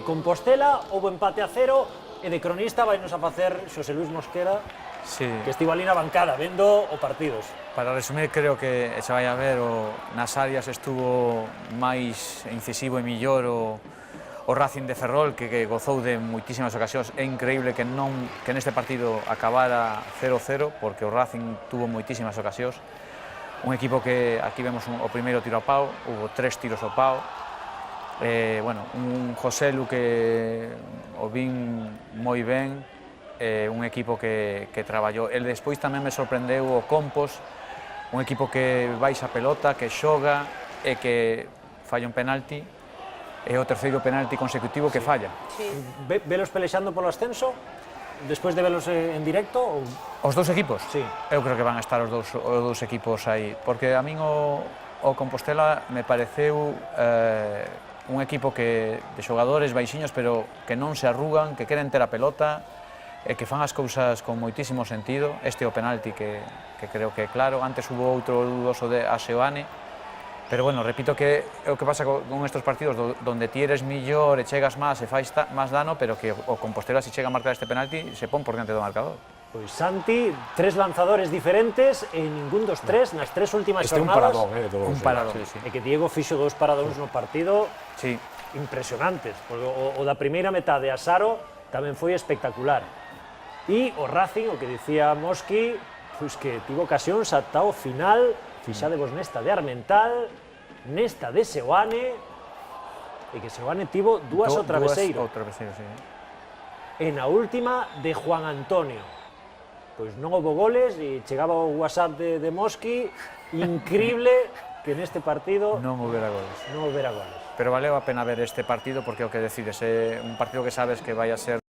Compostela, houve empate a 0, e de cronista vai nos a facer Xosé Luis Mosquera, Sí. que estivo ali na bancada, vendo o partidos. Para resumir, creo que se vai a ver nas áreas estuvo máis incisivo e millor o Racing de Ferrol, que gozou de moitísimas ocasións. É increíble que neste partido acabara 0-0, porque o Racing tuvo moitísimas ocasións. Un equipo que aquí vemos o primeiro tiro ao pau, hubo 3 tiros ao pau. Bueno, un Joselu que o vin moi ben, un equipo que traballou. El despois tamén me sorprendeu o Compos, un equipo que baixa a pelota, que xoga e que falla un penalti, e o terceiro penalti consecutivo que falla. Velos pelexando polo ascenso, despois de velos en directo? Ou... Os dous equipos? Sí. Eu creo que van a estar os dous equipos aí, porque a min o Compostela me pareceu un equipo de xogadores baixiños, pero que non se arrugan, que queren ter a pelota, e que fan as cousas con moitísimo sentido. Este é o penalti que creo que é claro. Antes hubo outro dudoso de Aseoane, pero bueno, repito que é o que pasa con estes partidos donde ti eres millor e chegas máis e fais máis dano, pero que o Compostela, se chega a marcar este penalti, se pon por diante do marcador. Pois Santi, 3 lanzadores diferentes e ningún dos 3 nas 3 últimas Este é un jornadas. paradón, Un paradón. Sí, sí. E que Diego fixo 2 paradóns no partido Sí. impresionantes, porque o da primeira metade a Saro tamén foi espectacular. E o Racing, o que dicía Mosqui, pois que tivo ocasións ata o final, fixadevos nesta de Armental, nesta de Seoane, e que Seoane tivo dúas ao traveseiro. O traveseiro, sí. E na última de Juan Antonio. Pois non houve goles e chegaba o WhatsApp de Mosqui, increíble que neste partido Non houbera goles. non houbera goles. Pero valeu a pena ver este partido porque é o que decides, é un partido que sabes que vai a ser